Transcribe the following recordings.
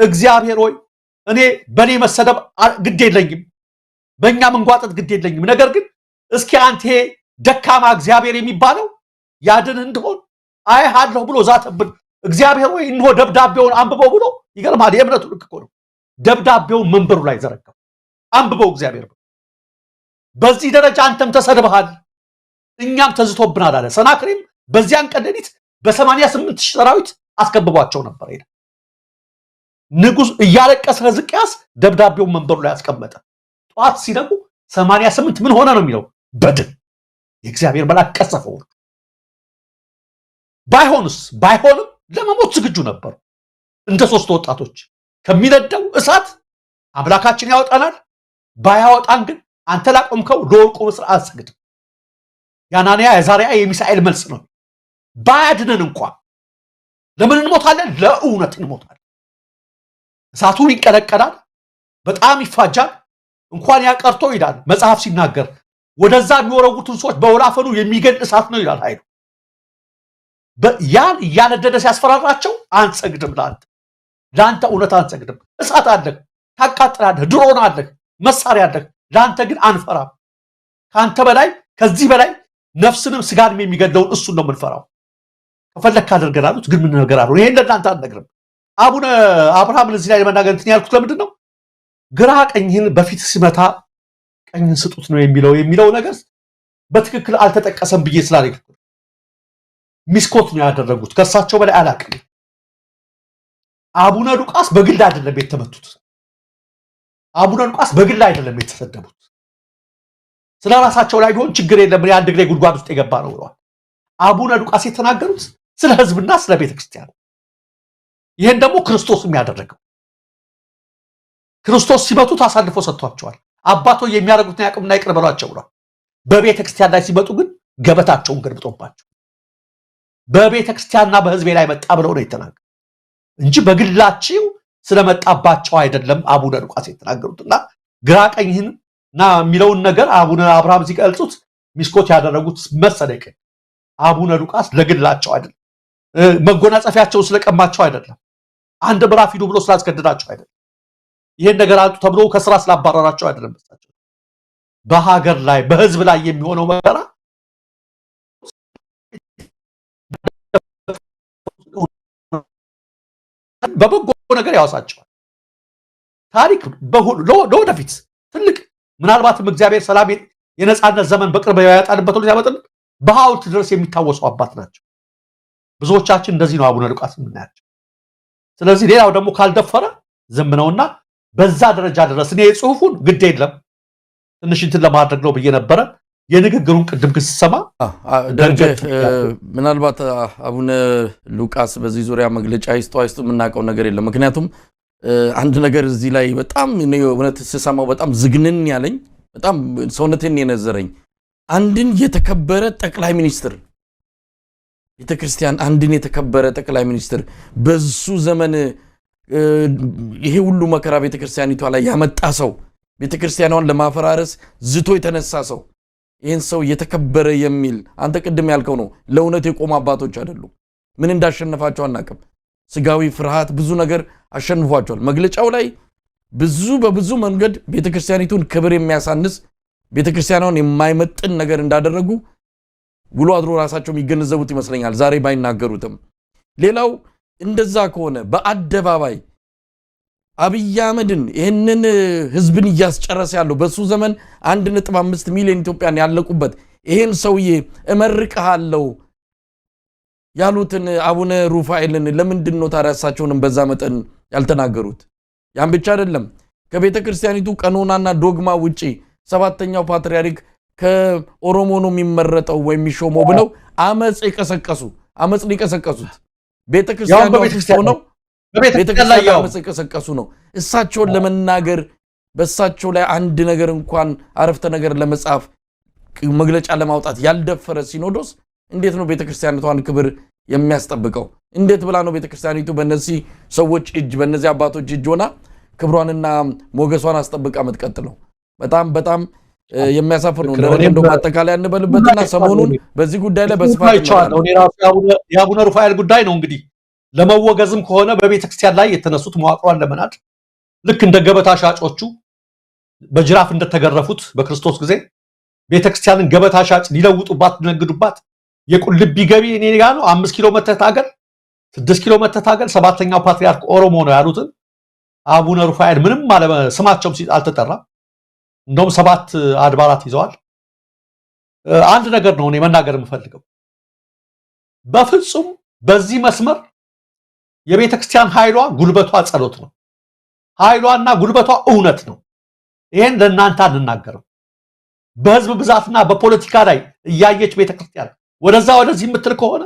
እግዚአብሔር ሆይ እኔ በኔ መሰደብ ግድ የለኝም በእኛ መንጓጠጥ ግድ የለኝም ነገር ግን እስኪ አንተ ደካማ እግዚአብሔር የሚባለው ያድን እንደሆን አይሃለሁ ብሎ ዛተብን እግዚአብሔር ሆይ እንሆ ደብዳቤውን አንብበው ብሎ ይገርማል የእምነቱ ልክ እኮ ነው ደብዳቤውን መንበሩ ላይ ዘረጋው አንብበው እግዚአብሔር በዚህ ደረጃ አንተም ተሰድበሃል እኛም ተዝቶብናል አለ ሰናክሬም በዚያን ቀደኒት በ88 ሺህ ሰራዊት አስከብቧቸው ነበር ይላል ንጉስ እያለቀሰ ሕዝቅያስ ደብዳቤውን መንበሩ ላይ አስቀመጠ ጧት ሲነቁ 88 ምን ሆነ ነው የሚለው በድን የእግዚአብሔር መልአክ ቀሰፈው ባይሆንም ለመሞት ዝግጁ ነበሩ እንደ ሶስት ወጣቶች ከሚነደው እሳት አምላካችን ያወጣናል ባያወጣን ግን አንተ ላቆምከው ለወርቁ መስራት ሰግድ ያናንያ የዛሪያ የሚሳኤል መልስ ነው ባያድነን እንኳን ለምን እንሞታለን ለእውነት እንሞታለን እሳቱ ይቀለቀላል በጣም ይፋጃል እንኳን ያቀርቶ ይላል መጽሐፍ ሲናገር ወደዛ የሚወረውቱን ሰዎች በወላፈኑ የሚገል እሳት ነው ይላል ኃይሉ ያን ያነደደ ሲያስፈራራቸው አንሰግድም ላንተ እውነት አንሰግድም እሳት አለህ ታቃጥላለህ ድሮን አለህ መሳሪያ አለህ ላንተ ግን አንፈራም ካንተ በላይ ከዚህ በላይ ነፍስንም ስጋንም የሚገድለውን እሱን ነው የምንፈራው ከፈለክ አድርገናሉት ግን ምን ነገር አለው ይሄን ለእናንተ አንነግርም አቡነ አብርሃም ለዚህ ላይ ለመናገር እንትን ያልኩት ለምንድን ነው ግራ ቀኝህን በፊት ሲመታ ቀኝን ስጡት ነው የሚለው ነገር በትክክል አልተጠቀሰም ብዬ ስላለኝ ሚስኮት ነው ያደረጉት ከሳቸው በላይ አላቀም አቡነ ሉቃስ በግል አይደለም የተመቱት አቡነ ሉቃስ በግል አይደለም የተሰደቡት ስለራሳቸው ላይ ቢሆን ችግር የለም አንድ ግሬ ጉድጓድ ውስጥ የገባ ነው ብለዋል አቡነ ሉቃስ የተናገሩት ስለ ህዝብና ስለ ቤተክርስቲያን ይሄን ደግሞ ክርስቶስ የሚያደርገው ክርስቶስ ሲመቱት አሳልፎ ሰጥቷቸዋል አባቶ የሚያደርጉትን ያቅምና ይቅር በሏቸው ብሏል በቤተክርስቲያን ላይ ሲመጡ ግን ገበታቸውን ገርብጦባቸው በቤተክርስቲያንና በህዝቤ ላይ መጣ ብለው ነው የተናገሩት እንጂ በግላቸው ስለመጣባቸው አይደለም አቡነ ሉቃስ የተናገሩትና ግራ ቀኝህና የሚለውን ነገር አቡነ አብርሃም ሲገልጹት ሚስኮት ያደረጉት መሰለኝ አቡነ ሉቃስ ለግላቸው አይደለም መጎናጸፊያቸው ስለቀማቸው አይደለም አንድ ምዕራፍ ሂዱ ብሎ ስላስገደዳቸው አይደለም ይሄን ነገር አጡ ተብሎ ከስራ ስላባረራቸው አይደለም በሀገር ላይ በህዝብ ላይ የሚሆነው መከራ በበጎ ነገር ያወሳቸዋል ታሪክ ለወደፊት ትልቅ ምናልባትም እግዚአብሔር ሰላም የነጻነት ዘመን በቅርብ ያያጣልበት ሁሉ ያመጣል በሐውልት ድረስ የሚታወሱ አባት ናቸው ብዙዎቻችን እንደዚህ ነው አቡነ ሉቃስ የምናያቸው ስለዚህ ሌላው ደግሞ ካልደፈረ ዝም ነውና በዛ ደረጃ ድረስ እኔ ጽሁፉን ግድ የለም ትንሽ እንትን ለማድረግ ነው ብዬ ነበር የንግግሩን ቅድም ክስሰማ ምናልባት አቡነ ሉቃስ በዚህ ዙሪያ መግለጫ ይስተዋይስቱ የምናውቀው ነገር የለም ምክንያቱም አንድ ነገር እዚህ ላይ በጣም እውነት ስሰማው በጣም ዝግንን ያለኝ በጣም ሰውነቴን የነዘረኝ አንድን የተከበረ ጠቅላይ ሚኒስትር ቤተክርስቲያን አንድን የተከበረ ጠቅላይ ሚኒስትር በሱ ዘመን ይሄ ሁሉ መከራ ቤተክርስቲያኒቷ ላይ ያመጣ ሰው ቤተክርስቲያኗን ለማፈራረስ ዝቶ የተነሳ ሰው ይሄን ሰው የተከበረ የሚል አንተ ቅድም ያልከው ነው ለእውነት የቆሙ አባቶች አይደሉም ምን እንዳሸነፋቸው አናቀም ስጋዊ ፍርሃት ብዙ ነገር አሸንፏቸዋል መግለጫው ላይ በብዙ መንገድ ቤተክርስቲያኒቱን ክብር የሚያሳንስ ቤተክርስቲያኗን የማይመጥን ነገር እንዳደረጉ ውሎ አድሮ ራሳቸው የሚገነዘቡት ይመስለኛል ዛሬ ባይናገሩትም ሌላው እንደዛ ከሆነ በአደባባይ አብይ አህመድን ይሄንን ህዝብን እያስጨረሰ ያለው በሱ ዘመን 1.5 ሚሊዮን ኢትዮጵያን ያለቁበት ይሄን ሰውዬ እመርቀሃለው ያሉትን አቡነ ሩፋኤልን ለምንድን ነው ታራሳቸውንም በዛ መጠን ያልተናገሩት ያን ብቻ አይደለም ከቤተክርስቲያኒቱ ቀኖናና ዶግማ ውጪ ሰባተኛው ፓትርያርክ ከኦሮሞ ነው የሚመረጠው ወይ የሚሾመው ብለው አመጽ ሊቀሰቀሱት ቤተክርስቲያኑ ነው ቤተክርስቲያኑ አመጽ ሊቀሰቀሱ ነው እሳቸውን ለመናገር በእሳቸው ላይ አንድ ነገር እንኳን አረፍተ ነገር ለመጻፍ መግለጫ ለማውጣት ያልደፈረ ሲኖዶስ እንዴት ነው ቤተክርስቲያኒቷን ክብር የሚያስጠብቀው እንዴት ብላ ነው ቤተክርስቲያኒቱ በእነዚህ ሰዎች እጅ በእነዚህ አባቶች እጅ ሆና ክብሯንና ሞገሷን አስጠብቃ መትቀጥለው በጣም የሚያሳፍር ነው እንደው ማጠቃለያ እንበልበትና ሰሞኑን በዚህ ጉዳይ ላይ በስፋት ነው የአቡነ ሩፋኤል ጉዳይ ነው እንግዲህ ለመወገዝም ከሆነ በቤተክርስቲያን ላይ የተነሱት መዋቅሯን ለመናድ ልክ እንደ ገበታ ሻጮቹ በጅራፍ እንደተገረፉት በክርስቶስ ጊዜ ቤተክርስቲያንን ገበታ ሻጭ ሊለውጡባት ሊነግዱባት የቁልቢ ገቢ እኔ ጋር ነው 5 ኪሎ መተታገል 6 ኪሎ መተታገል ሰባተኛው ፓትሪያርክ ኦሮሞ ነው ያሉትን አቡነ ሩፋኤል ምንም ማለት ስማቸውም አልተጠራ እንደውም 7 አድባራት ይዘዋል። አንድ ነገር ነው እኔ መናገር የምፈልገው በፍጹም በዚህ መስመር የቤተክርስቲያን ኃይሏ ጉልበቷ ጸሎት ነው። ኃይሏና ጉልበቷ እውነት ነው። ይሄን ለእናንተ አንናገርም። በህዝብ ብዛትና በፖለቲካ ላይ እያየች ቤተክርስቲያን ወደዛ ወደዚህ የምትል ከሆነ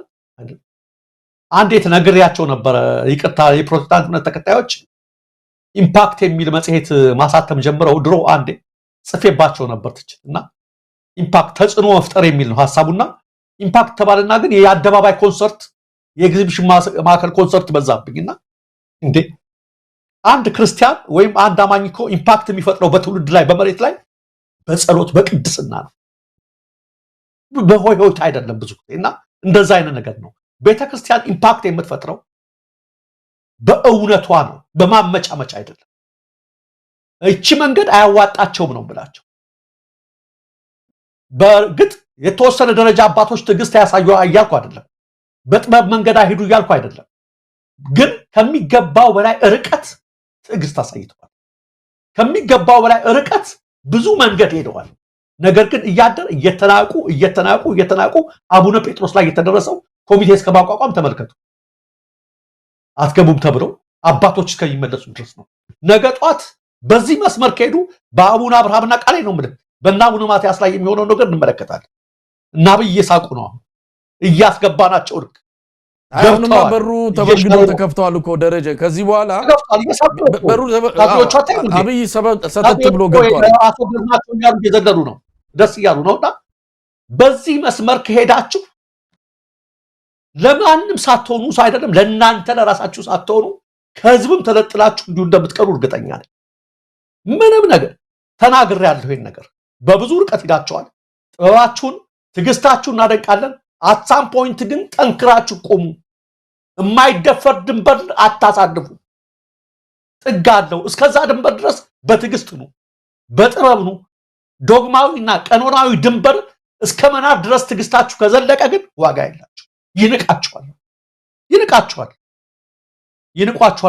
አንዴት ነግሬያቸው ነበር። ይቅርታ የፕሮቴስታንት እምነት ተከታዮች ኢምፓክት የሚል መጽሔት ማሳተም ጀምረው ድሮ አንዴ ጽፌባቸው ነበር ትችልና ኢምፓክት ተጽዕኖ መፍጠር የሚል ነው ሐሳቡና ኢምፓክት ተባለና ግን የአደባባይ ኮንሰርት የኤግዚቢሽን ማዕከል ኮንሰርት በዛብኝና እንዴ አንድ ክርስቲያን ወይም አንድ አማኝ እኮ ኢምፓክት የሚፈጥረው በትውልድ ላይ በመሬት ላይ በጸሎት በቅድስና ነው በሆይ ሆይታ አይደለም ብዙ እና እንደዛ አይነት ነገር ነው። ቤተክርስቲያን ኢምፓክት የምትፈጥረው በእውነቷ ነው በማመጫመጫ አይደለም። እቺ መንገድ አያዋጣቸውም ነው ብላቸው በግጥ የተወሰነ ደረጃ አባቶች ትዕግስት ያሳዩ እያልኩ አይደለም። በጥበብ መንገድ አይሄዱ እያልኩ አይደለም። ግን ከሚገባው በላይ ርቀት ትዕግስት አሳይተዋል። ከሚገባው በላይ ርቀት ብዙ መንገድ ሄደዋል። ነገር ግን እያደር እየተናቁ አቡነ ጴጥሮስ ላይ የተደረሰው ኮሚቴ እስከማቋቋም ተመልከቱ። አትገቡም ተብለው አባቶች እስከሚመለሱ ድረስ ነው። ነገ ጧት በዚህ መስመር ከሄዱ በአቡነ አብርሃምና ቃሌ ነው የምልህ በእነ አቡነ ማትያስ ላይ የሚሆነው ነገር እንመለከታለን። እና አብይ እየሳቁ ነው እያስገባናቸው ልክ አሁንም በሩ ተበርግዶ ተከፍተዋል እኮ ደረጀ ከዚህ በኋላ በሩ አብይ ሰተት ብሎ ገብቷል። አስወገዝናቸው እያሉ እየዘለሉ ነው ደስ እያሉ ነውና በዚህ መስመር ከሄዳችሁ ለማንም ሳትሆኑ አይደለም ለእናንተ ለራሳችሁ ሳትሆኑ ከህዝብም ተለጥላችሁ እንዲሁ እንደምትቀሩ እርግጠኛ ነኝ። ምንም ነገር ተናግሬያለሁ። ይሄን ነገር በብዙ ርቀት ሄዳችኋል። ጥበባችሁን ትዕግስታችሁን እናደንቃለን። አትሳም ፖይንት ግን ጠንክራችሁ ቆሙ። የማይደፈር ድንበር አታሳልፉ። ጥግ አለው። እስከዛ ድንበር ድረስ በትዕግስት ነው፣ በጥበብ ነው። ዶግማዊና ቀኖናዊ ድንበር እስከ መናር ድረስ ትዕግስታችሁ ከዘለቀ ግን ዋጋ የላችሁ። ይንቋችኋል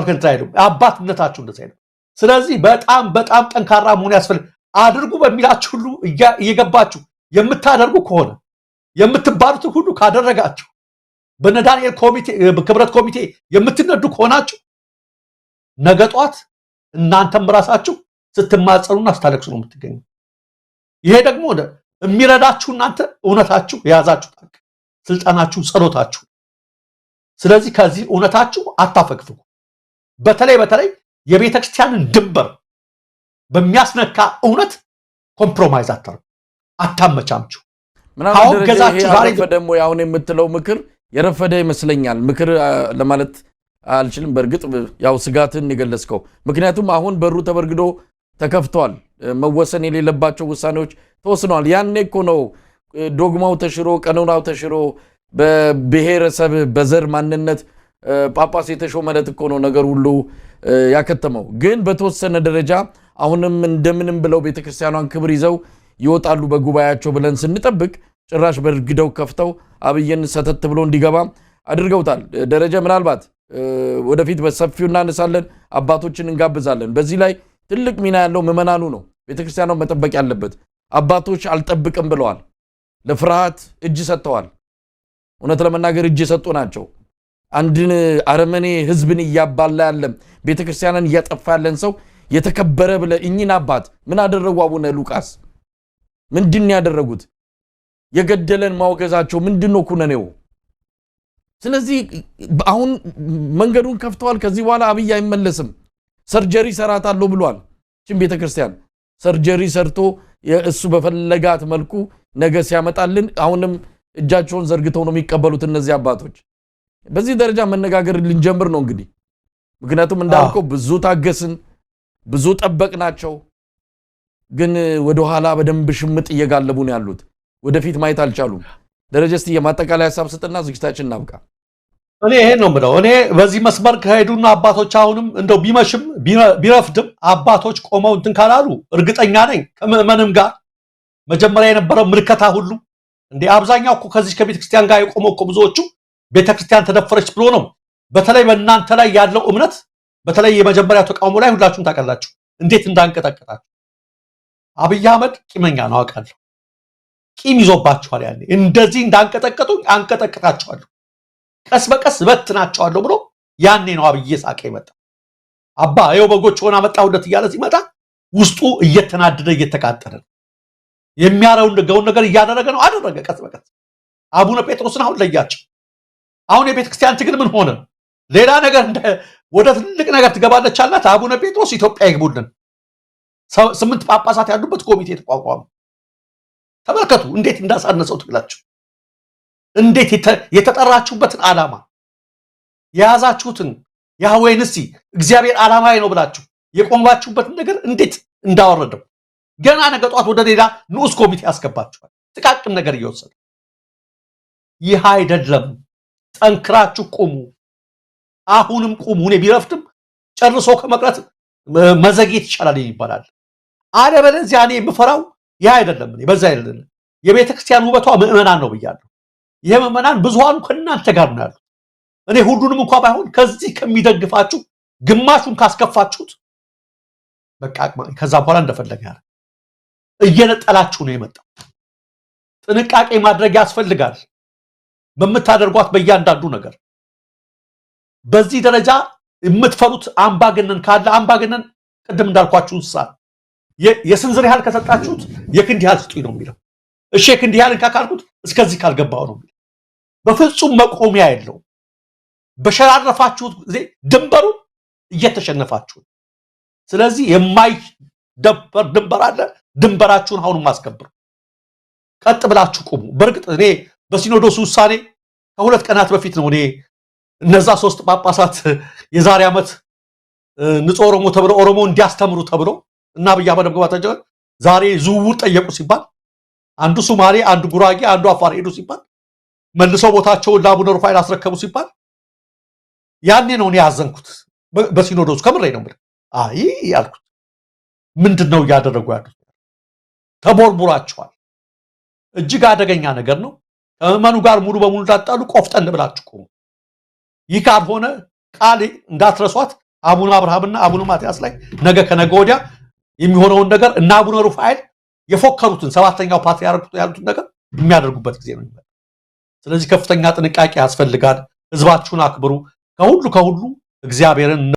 ከንታ አይደለም አባትነታችሁ እንደዛ አይደለም። ስለዚህ በጣም በጣም ጠንካራ መሆን ያስፈልግ አድርጉ በሚላችሁ ሁሉ እየገባችሁ የምታደርጉ ከሆነ የምትባሉት ሁሉ ካደረጋችሁ በነ ዳንኤል ኮሚቴ በክብረት ኮሚቴ የምትነዱ ከሆናችሁ ነገ ጧት እናንተም ራሳችሁ ስትማጸኑና ስታለቅሱ ነው የምትገኙ። ይሄ ደግሞ የሚረዳችሁ እናንተ እውነታችሁ የያዛችሁ ስልጣናችሁ ጸሎታችሁ። ስለዚህ ከዚህ እውነታችሁ አታፈግፍጉ። በተለይ የቤተክርስቲያንን ድንበር በሚያስነካ እውነት ኮምፕሮማይዝ አታመቻምቹ። ምናምን ገዛችሁ ዛሬ ደግሞ ያውን የምትለው ምክር የረፈደ ይመስለኛል። ምክር ለማለት አልችልም። በርግጥ ያው ስጋትን የገለጽከው ምክንያቱም አሁን በሩ ተበርግዶ ተከፍቷል። መወሰን የሌለባቸው ውሳኔዎች ተወስነዋል። ያኔ እኮ ነው ዶግማው ተሽሮ ቀኖናው ተሽሮ በብሔረሰብ በዘር ማንነት ጳጳስ የተሾመለት እኮ ነው ነገር ሁሉ ያከተመው። ግን በተወሰነ ደረጃ አሁንም እንደምንም ብለው ቤተክርስቲያኗን ክብር ይዘው ይወጣሉ በጉባኤያቸው ብለን ስንጠብቅ ጭራሽ በርግደው ከፍተው አብይን ሰተት ብሎ እንዲገባ አድርገውታል። ደረጃ ምናልባት ወደፊት በሰፊው እናነሳለን፣ አባቶችን እንጋብዛለን። በዚህ ላይ ትልቅ ሚና ያለው ምዕመናኑ ነው ቤተክርስቲያኗን መጠበቅ ያለበት። አባቶች አልጠብቅም ብለዋል። ለፍርሃት እጅ ሰጥተዋል። እውነት ለመናገር እጅ የሰጡ ናቸው። አንድን አረመኔ ህዝብን እያባላ ያለ ቤተክርስቲያንን እያጠፋ ያለን ሰው የተከበረ ብለ እኚህን አባት ምን አደረጉ? አቡነ ሉቃስ ምንድን ያደረጉት? የገደለን ማውገዛቸው ምንድነው ኩነኔው? ስለዚህ አሁን መንገዱን ከፍተዋል። ከዚህ በኋላ አብይ አይመለስም። ሰርጀሪ ሰራታለሁ ብሏል። እቺን ቤተክርስቲያን ሰርጀሪ ሰርቶ እሱ በፈለጋት መልኩ ነገ ሲያመጣልን አሁንም እጃቸውን ዘርግተው ነው የሚቀበሉት እነዚህ አባቶች። በዚህ ደረጃ መነጋገር ልንጀምር ነው እንግዲህ። ምክንያቱም እንዳልከው ብዙ ታገስን፣ ብዙ ጠበቅናቸው፣ ግን ወደ ኋላ በደንብ ሽምጥ እየጋለቡ ነው ያሉት። ወደፊት ማየት አልቻሉም። ደረጃ እስቲ የማጠቃለያ ሐሳብ ስጥና ዝግጅታችን እናብቃ። እኔ ይሄን ነው የምለው። እኔ በዚህ መስመር ከሄዱና አባቶች አሁንም እንደው ቢመሽም ቢረፍድም አባቶች ቆመው እንትን ካላሉ እርግጠኛ ነኝ ከምዕመንም ጋር መጀመሪያ የነበረው ምልከታ ሁሉ እንደ አብዛኛው እኮ ከዚህ ከቤተክርስቲያን ጋር የቆመው እኮ ብዙዎቹ ቤተክርስቲያን ተደፈረች ብሎ ነው። በተለይ በእናንተ ላይ ያለው እምነት በተለይ የመጀመሪያው ተቃውሞ ላይ ሁላችሁም ታውቃላችሁ እንዴት እንዳንቀጠቀጣችሁ። አብይ አህመድ ቂመኛ ነው አውቃለሁ። ቂም ይዞባችኋል። ያኔ እንደዚህ እንዳንቀጠቀጡኝ አንቀጠቅጣችኋለሁ፣ ቀስ በቀስ በትናቸዋለሁ ብሎ ያኔ ነው አብይ ሳቀ ይመጣ። አባ ይኸው በጎች ሆና መጣሁለት እያለ ሲመጣ ውስጡ እየተናደደ እየተቃጠለ ነው። የሚያረውን ነገር እያደረገ ነው። አደረገ ቀስ በቀስ። አቡነ ጴጥሮስን አሁን ለያቸው። አሁን የቤተ ክርስቲያን ትግል ምን ሆነ? ሌላ ነገር ወደ ትልቅ ነገር ትገባለች አላት። አቡነ ጴጥሮስ ኢትዮጵያ ይግቡልን 8 ጳጳሳት ያሉበት ኮሚቴ ተቋቋመ። ተመልከቱ እንዴት እንዳሳነሰው ትግላችሁ፣ እንዴት የተጠራችሁበትን ዓላማ የያዛችሁትን ያህዌ ንሲ እግዚአብሔር ዓላማዬ ነው ብላችሁ የቆማችሁበትን ነገር እንዴት እንዳወረደው ገና ነገ ጧት ወደ ሌላ ንዑስ ኮሚቴ ያስገባችኋል። ጥቃቅን ነገር እየወሰደ ይህ አይደለም። ጠንክራችሁ ቁሙ። አሁንም ቁሙ። እኔ ቢረፍትም ጨርሶ ከመቅረት መዘግየት ይቻላል ይባላል። አለበለዚያ እኔ የምፈራው ይህ አይደለም። እኔ በዛ አይደለም። የቤተ ክርስቲያን ውበቷ ምዕመናን ነው ብያለሁ። ይህ ምዕመናን ብዙሃኑ ከእናንተ ጋር ነው ያሉት። እኔ ሁሉንም እንኳን ባይሆን ከዚህ ከሚደግፋችሁ ግማሹን ካስከፋችሁት በቃ ከዛ በኋላ እንደፈለገ ያለ እየነጠላችሁ ነው የመጣው። ጥንቃቄ ማድረግ ያስፈልጋል በምታደርጓት በእያንዳንዱ ነገር። በዚህ ደረጃ የምትፈሩት አምባገነን ካለ አምባገነን ቅድም እንዳልኳችሁ እንስሳ የስንዝር ያህል ከሰጣችሁት የክንድ ያህል ስጡኝ ነው የሚለው። እሺ የክንድ ያህልን ካካልኩት እስከዚህ ካልገባው ነው የሚለው። በፍጹም መቆሚያ የለውም። በሸራረፋችሁት ጊዜ ድንበሩ እየተሸነፋችሁ። ስለዚህ የማይደፈር ድንበር አለ። ድንበራችሁን አሁንም ማስከብሩ። ቀጥ ብላችሁ ቁሙ። በእርግጥ እኔ በሲኖዶሱ ውሳኔ ከ2 ቀናት በፊት ነው እኔ እነዛ 3 ጳጳሳት የዛሬ ዓመት ንጹህ ኦሮሞ ተብሎ ኦሮሞ እንዲያስተምሩ ተብሎ እና አብይ አህመድ መግባታቸው ዛሬ ዝውውር ጠየቁ ሲባል አንዱ ሶማሌ፣ አንዱ ጉራጌ፣ አንዱ አፋር ሄዱ ሲባል መልሰው ቦታቸውን ለአቡነ ሩፋኤል አስረከቡ ሲባል ያኔ ነው እኔ ያዘንኩት በሲኖዶሱ። ከምሬ ነው ማለት አይ ያልኩት ምንድነው እያደረጉ ያሉት? ተቦርቡራቸዋል። እጅግ አደገኛ ነገር ነው። ከመኑ ጋር ሙሉ በሙሉ እንዳጣሉ ቆፍጠን ብላችሁ ቆሙ። ይህ ካልሆነ ቃል እንዳትረሷት አቡነ አብርሃምና አቡነ ማትያስ ላይ ነገ ከነገ ወዲያ የሚሆነውን ነገር እና አቡነ ሩፋኤል የፎከሩትን 7ኛው ፓትርያርክ ያሉትን ነገር የሚያደርጉበት ጊዜ ነው። ስለዚህ ከፍተኛ ጥንቃቄ ያስፈልጋል። ህዝባችሁን አክብሩ። ከሁሉ እግዚአብሔርን